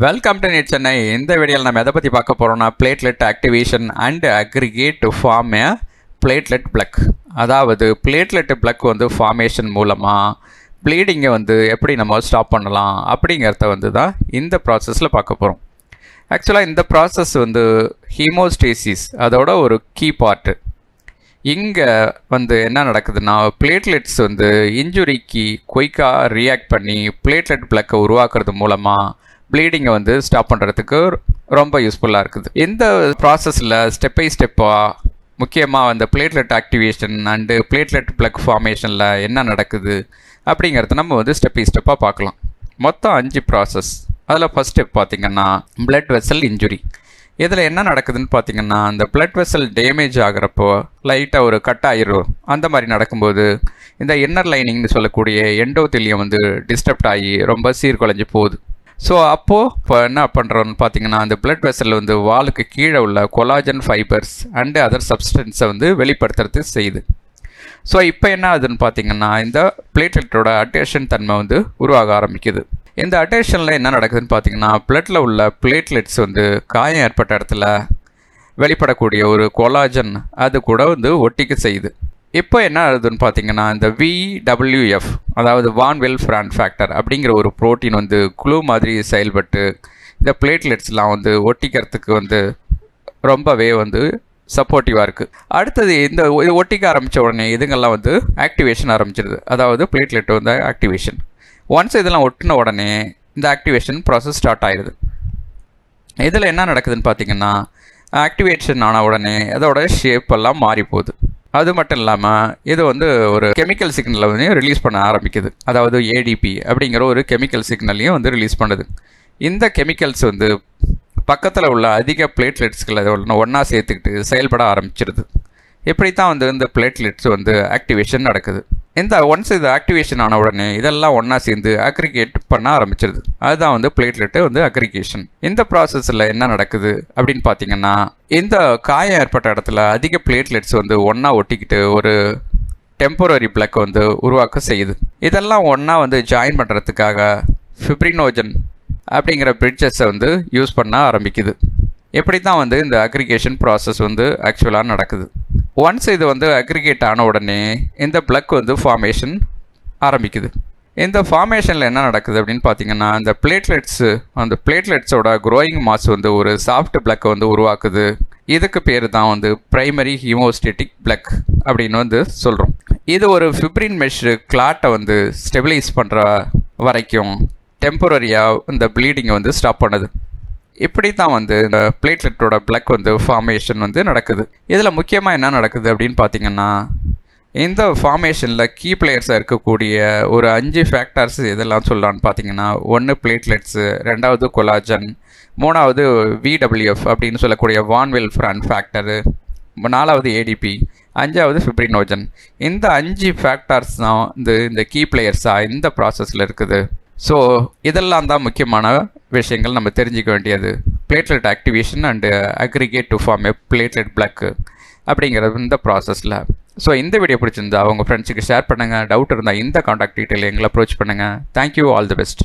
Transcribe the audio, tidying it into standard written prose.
Welcome to NEET Chennai. இந்த வீடியோவில் நம்ம எதை பற்றி பார்க்க போகிறோம்னா platelet activation and aggregate to form a platelet plug. அதாவது பிளேட்லெட் பிளக் வந்து ஃபார்மேஷன் மூலமாக ப்ளீடிங்கை வந்து எப்படி நம்ம ஸ்டாப் பண்ணலாம் அப்படிங்கிறத தான் இந்த ப்ராசஸில் பார்க்க போகிறோம். ஆக்சுவலாக இந்த ப்ராசஸ் வந்து ஹீமோஸ்டேசிஸ் அதோட ஒரு கீ பார்ட்டு. இங்கே வந்து என்ன நடக்குதுன்னா பிளேட்லெட்ஸ் வந்து இன்ஜுரிக்கு குயிக்காக ரியாக்ட் பண்ணி பிளேட்லெட் பிளக்கை உருவாக்குறது மூலமாக ப்ளீடிங்கை வந்து ஸ்டாப் பண்ணுறதுக்கு ரொம்ப யூஸ்ஃபுல்லாக இருக்குது. இந்த ப்ராசஸில் ஸ்டெப் பை ஸ்டெப்பாக முக்கியமாக அந்த platelet activation and platelet plug ஃபார்மேஷனில் என்ன நடக்குது அப்படிங்கிறத நம்ம வந்து ஸ்டெப் பை ஸ்டெப்பாக பார்க்கலாம். மொத்தம் 5 ப்ராசஸ். அதில் ஃபஸ்ட் ஸ்டெப் பார்த்திங்கன்னா பிளட் வெசல் இன்ஜுரி. இதில் என்ன நடக்குதுன்னு பார்த்தீங்கன்னா அந்த பிளட் வெசல் டேமேஜ் ஆகிறப்போ லைட்டாக ஒரு கட் ஆயிரும். அந்த மாதிரி நடக்கும்போது இந்த இன்னர் லைனிங்னு சொல்லக்கூடிய எண்டோத்திலியம் வந்து டிஸ்டர்ப்ட் ஆகி ரொம்ப சீர்குலைஞ்சு போகுது. ஸோ அப்போது இப்போ என்ன பண்ணுறோன்னு பார்த்தீங்கன்னா அந்த பிளட் வெசலில் வந்து வாலுக்கு கீழே உள்ள கொலாஜன் ஃபைபர்ஸ் அண்டு அதர் சப்ஸ்டன்ஸை வந்து வெளிப்படுத்துறது செய்யுது. ஸோ இப்போ என்ன ஆகுதுன்னு பார்த்தீங்கன்னா இந்த பிளேட்லெட்டோட அட்டேஷன் தன்மை வந்து உருவாக ஆரம்பிக்குது. இந்த அட்டேஷனில் என்ன நடக்குதுன்னு பார்த்தீங்கன்னா பிளட்டில் உள்ள பிளேட்லெட்ஸ் வந்து காயம் ஏற்பட்ட இடத்துல வெளிப்படக்கூடிய ஒரு கொலாஜன் அது கூட வந்து ஒட்டிக்க செய்யுது. இப்போ என்ன ஆகுதுன்னு பார்த்தீங்கன்னா இந்த VWF அதாவது வான் வெல்ஃப்ரான் ஃபேக்டர் அப்படிங்கிற ஒரு ப்ரோட்டீன் வந்து குளூ மாதிரி செயல்பட்டு இந்த பிளேட்லெட்ஸ்லாம் வந்து ஒட்டிக்கிறதுக்கு வந்து ரொம்பவே வந்து சப்போர்ட்டிவாக இருக்குது. அடுத்தது இந்த ஒட்டிக்க ஆரம்பித்த உடனே இதுங்கெல்லாம் வந்து ஆக்டிவேஷன் ஆரம்பிச்சிடுது. அதாவது பிளேட்லெட் வந்து ஆக்டிவேஷன். ஒன்ஸ் இதெல்லாம் ஒட்டின உடனே இந்த ஆக்டிவேஷன் ப்ராசஸ் ஸ்டார்ட் ஆயிடுது. இதில் என்ன நடக்குதுன்னு பார்த்தீங்கன்னா ஆக்டிவேஷன் ஆன உடனே அதோட ஷேப் எல்லாம் மாறி போகுது. அது மட்டும் இல்லாமல் இது வந்து ஒரு கெமிக்கல் சிக்னலை வந்து ரிலீஸ் பண்ண ஆரம்பிக்குது. அதாவது ADP அப்படிங்கிற ஒரு கெமிக்கல் சிக்னலையும் வந்து ரிலீஸ் பண்ணுது. இந்த கெமிக்கல்ஸ் வந்து பக்கத்தில் உள்ள அதிக பிளேட்லெட்ஸ்களை ஒன்றா சேர்த்துக்கிட்டு செயல்பட ஆரம்பிச்சிருது. இப்படி தான் வந்து இந்த பிளேட்லெட்ஸ் வந்து ஆக்டிவேஷன் நடக்குது. இந்த ஒன்ஸ் இது ஆக்டிவேஷன் ஆன உடனே இதெல்லாம் ஒன்றா சேர்ந்து அக்ரிகேட் பண்ண ஆரம்பிச்சிருது. அதுதான் வந்து பிளேட்லெட்டு வந்து அக்ரிகேஷன். இந்த ப்ராசஸில் என்ன நடக்குது அப்படின்னு பார்த்தீங்கன்னா இந்த காயம் ஏற்பட்ட இடத்துல அதிக பிளேட்லெட்ஸ் வந்து ஒன்றா ஒட்டிக்கிட்டு ஒரு டெம்பரரி பிளக் வந்து உருவாக்க செய்யுது. இதெல்லாம் ஒன்றா வந்து ஜாயின் பண்ணுறதுக்காக ஃபிப்ரினோஜன் அப்படிங்கிற பிரிட்ஜஸை வந்து யூஸ் பண்ண ஆரம்பிக்குது. எப்படி தான் வந்து இந்த அக்ரிகேஷன் ப்ராசஸ் வந்து ஆக்சுவலாக நடக்குது. ஒன்ஸ் இது வந்து அக்ரிகேட் ஆன உடனே இந்த பிளக் வந்து ஃபார்மேஷன் ஆரம்பிக்குது. இந்த ஃபார்மேஷனில் என்ன நடக்குது அப்படின்னு பார்த்தீங்கன்னா அந்த பிளேட்லெட்ஸோட க்ரோயிங் மாஸ் வந்து ஒரு சாஃப்ட் பிளக்கை வந்து உருவாக்குது. இதுக்கு பேர் தான் வந்து பிரைமரி ஹீமோஸ்டேட்டிக் பிளக் அப்படின்னு வந்து சொல்கிறோம். இது ஒரு ஃபிப்ரின் மெஷ் கிளாட்டை வந்து ஸ்டெபிலைஸ் பண்ணுற வரைக்கும் டெம்பரரியாக இந்த ப்ளீடிங்கை வந்து ஸ்டாப் பண்ணுது. இப்படி தான் வந்து இந்த பிளேட்லெட்டோட பிளக் வந்து ஃபார்மேஷன் வந்து நடக்குது. இதில் முக்கியமாக என்ன நடக்குது அப்படின்னு பார்த்தீங்கன்னா இந்த ஃபார்மேஷனில் கீ பிளேயர்ஸாக இருக்கக்கூடிய ஒரு 5 ஃபேக்டர்ஸ் இதெல்லாம் சொல்லலான்னு பார்த்தீங்கன்னா 1 பிளேட்லெட்ஸு, 2வது கொலாஜன், 3வது VWF அப்படின்னு சொல்லக்கூடிய வான் வெல்ஃப்ரான் ஃபேக்டரு, 4வது ADP, 5வது ஃபிப்ரினோஜன். இந்த 5 ஃபேக்டர்ஸ் தான் இந்த கீ பிளேயர்ஸாக இந்த ப்ராசஸில் இருக்குது. ஸோ இதெல்லாம் தான் முக்கியமான விஷயங்கள் நம்ம தெரிஞ்சிக்க வேண்டியது platelet activation and aggregate to form a platelet plug அப்படிங்கிறது இந்த ப்ராசஸில். ஸோ இந்த வீடியோ பிடிச்சிருந்தா அவங்க ஃப்ரெண்ட்ஸுக்கு ஷேர் பண்ணுங்கள். டவுட் இருந்தால் இந்த காண்டாக்ட் டீட்டெயில் எங்களை அப்ரோச் பண்ணுங்கள். தேங்க்யூ. All the best.